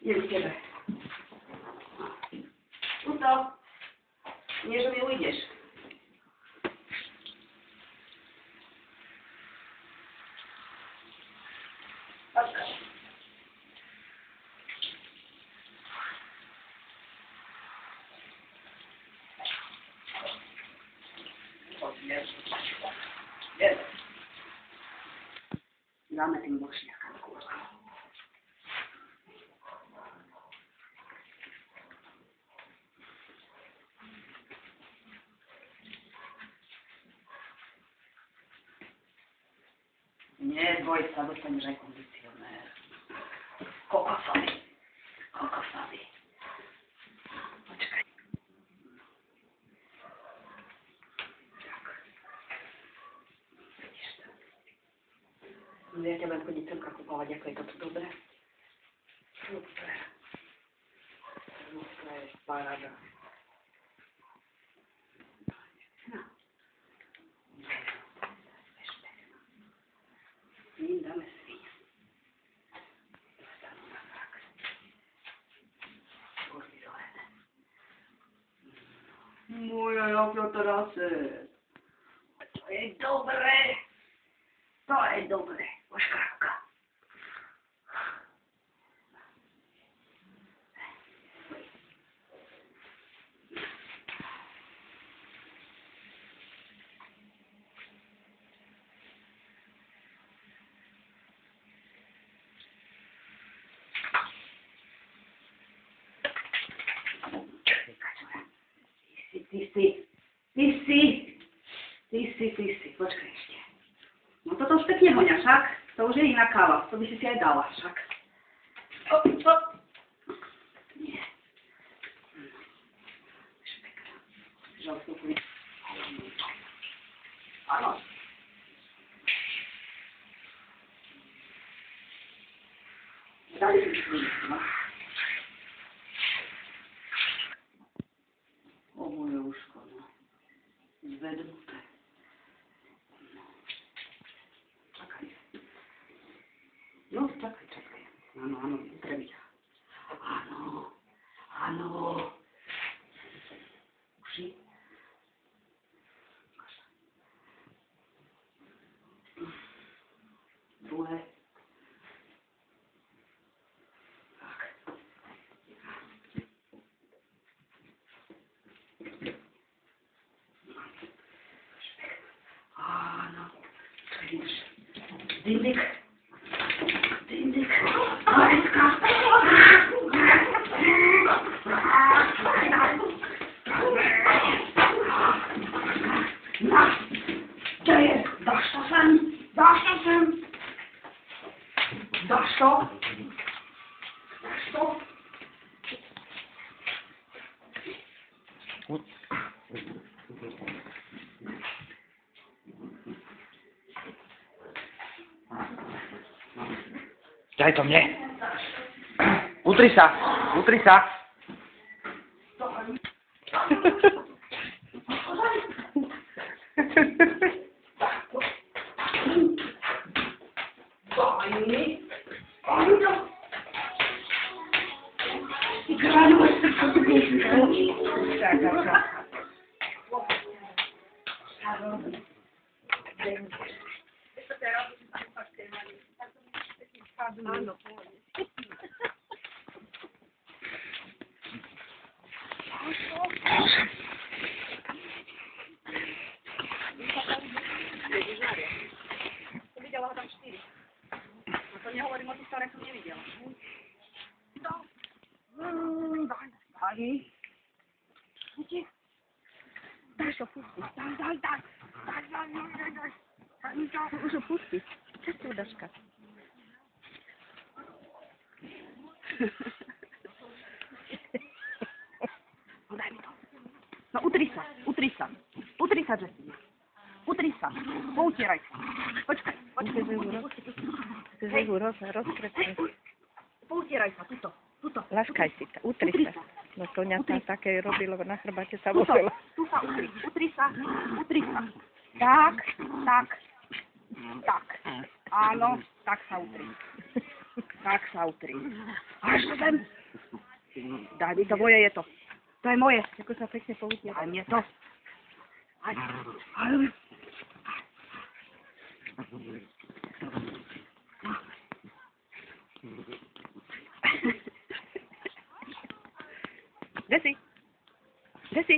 Idem k tebe. Tuto. Nie, že mi ujdeš. Počkaj. Dáme tým bočniakám kurva. Neboj sa, dostaneš aj kondicionér. Kokosový. Kokosový. Počkaj. Tak. Vidíš to. No ja ťa len chodím semka kúpovať, ako je to tu dobré. Super. To je paráda. Dáme svinia. Dostanú na frak. Kurvy dole. Moja jaká terase. To je dobré. To je dobré. Oškrapka. Ty si, počkaj ešte. No toto už pekne hoňa, však? To už je iná káva, to by si aj dala, však. Nie. Žalstupný. Áno. Dali si šli, no. O moje uško, no. Zvednuté. No, čakaj. Áno, vytrebiť. Áno. Uši. Druhé. Tak. Áno. Vidíš. Dindik. Dáš to? Daj to mne. Utri sa. Videla ho tam 4. A to nehovorím o tých, ktoré som nevidela. Daj. Daj to pustiť. Daj. Už ho pustiť. Čo si udačka? No daj mi to. No utri sa, Jessina. Utri sa. Poutieraj sa. Počkaj. Hej, rozkretaj. Poutieraj sa, tuto. Laskaj si sa, utri sa. No to ňa tam také robilo, na chrbate sa vozila. Tu sa utri sa. Tak. Áno, tak sa utri. Tak sa utri. Až to sem. Daj mi to, moje je to. To je moje. Ako sa pekne poutiera. Daj mne to. Aj. Kde si? Kde si?